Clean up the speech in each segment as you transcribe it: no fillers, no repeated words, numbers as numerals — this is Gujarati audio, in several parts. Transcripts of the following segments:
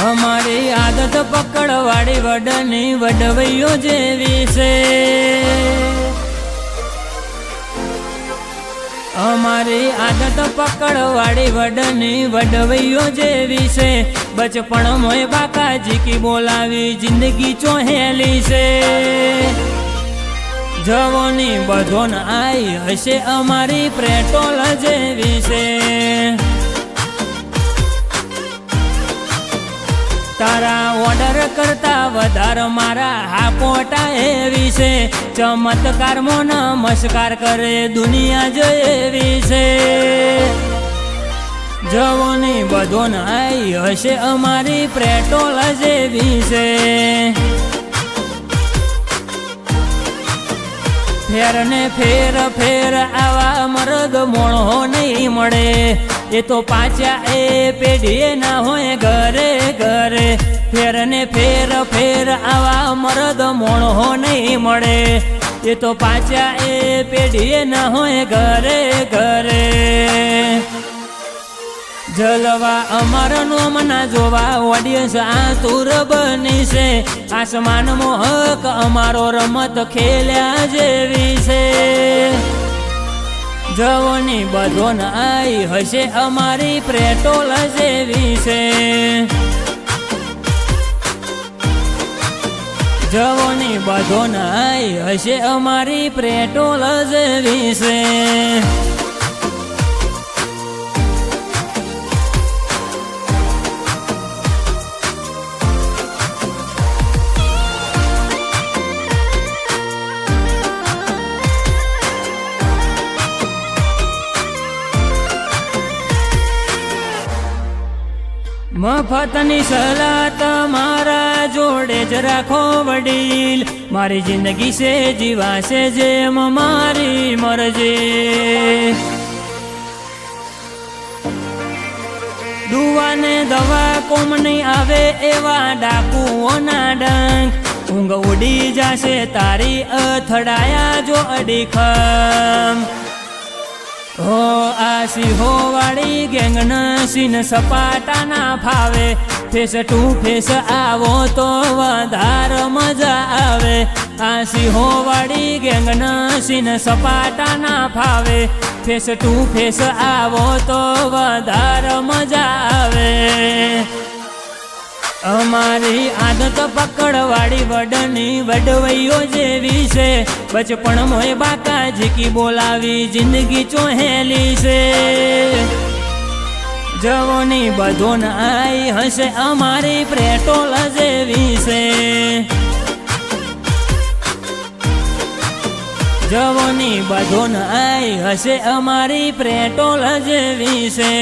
અમારી આદત પકડવાળી વડની વડવૈયો જેવી છે। અમારી આદત પકડવાળી વડની વડવૈયો જેવી છે। બચપણ મોય બાકાજી કી બોલાવી જિંદગી ચોહેલી છે। જવોની બધોન આઈ હશે અમારી પેટ્રોલ જેવી છે। તારા ઓર્ડર કરતા વધારે મારા હાપોટા એવી છે। ચમત્કાર મો નમસ્કાર કરે દુનિયા જેવી છે। જવોની બધોન આઈ હશે અમારી પેટ્રોલ જેવી છે। ફેર ને ફેર ફેર આવા મરદ મોણો નહીં મળે। એ તો પાછા એ પેઢીએ ના હોય ઘરે ઘરે। ફેર ને ફેર ફેર આવા મરદ મોણો નહીં મળે। એ તો પાછા એ પેઢીએ ના હોય ઘરે ઘરે। જલવા અમારા નોમના જોવા ઓડિયન્સ આતુર બની છે। આસમાનમાં હક અમારો રમત ખેલ્યા જેવી છે। જવોની બધોન આઈ હશે અમારી પેટ્રોલ જેવી છે। જવોની બધોન આઈ હશે અમારી પેટ્રોલ જેવી છે। મફતની સલાહ તમારા જોડે જ રાખો વડીલ। મારી જિંદગી છે જીવાશે જેમ મારી મરજી। દુવાને દવા કોમ નહીં આવે એવા ડાકુઓના ડંખ। ઊંઘ ઉડી જશે તારી અથડાયા જો અડીખમ। હો આ સિંહો વાળી ગેંગના સીન સપાટા ના ફાવે। ફેસ ટુ ફેસ આવો તો વધારે મજા આવે। આ સિંહો વાળી ગેંગના સીન સપાટા ના ફાવે। ફેસ ટુ ફેસ આવો તો વધારે મજા આવે। અમારી આદત પકડવાળી વડની વડવૈયો જેવી છે। બચપણ મોય બાકાજી કી બોલાવી જિંદગી ચોહેલી છે। જવોની બધોન આઈ હશે અમારી પેટ્રોલ જેવી છે। જવોની બધોન આઈ હશે અમારી પેટ્રોલ જેવી છે।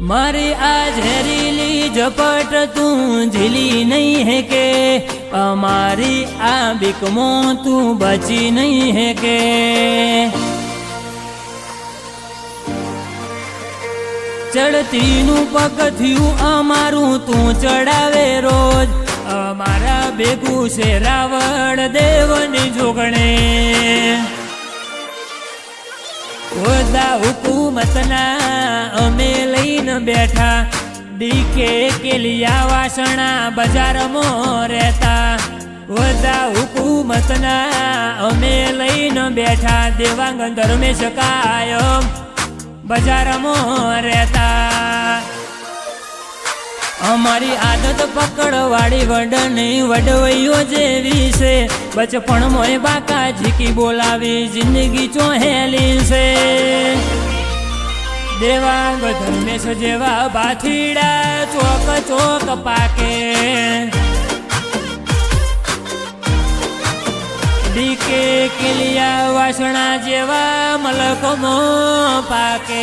मारी आ जहरीली झपट तू झीली नहीं है के। हमारी आ बिकमो तू बची नहीं है के। चढ़ती नु पगथियु अमारू तू चढ़ावे रोज। अमारा भेगू से रावण देवनी जोगणे। ओदा हुकूमतना अमे लईने बैठा। डीके के लिया वासणा बाजार में रहता। ओदा हुकूमतना अमे लईने बैठा। देवांगन धर्मेश कायम बाजार में रहता। અમારી આદત પકડવાળી વડની વડવૈયો જેવી છે। બચપણ મોય બાકાજી કી બોલાવી જિંદગી ચોહેલી છે। દેવાંગ ધર્મેશ જેવા બાથીડા ચોક ચોક પાકે। ડીકે કેલિયા વાસણા જેવા મલકમો પાકે।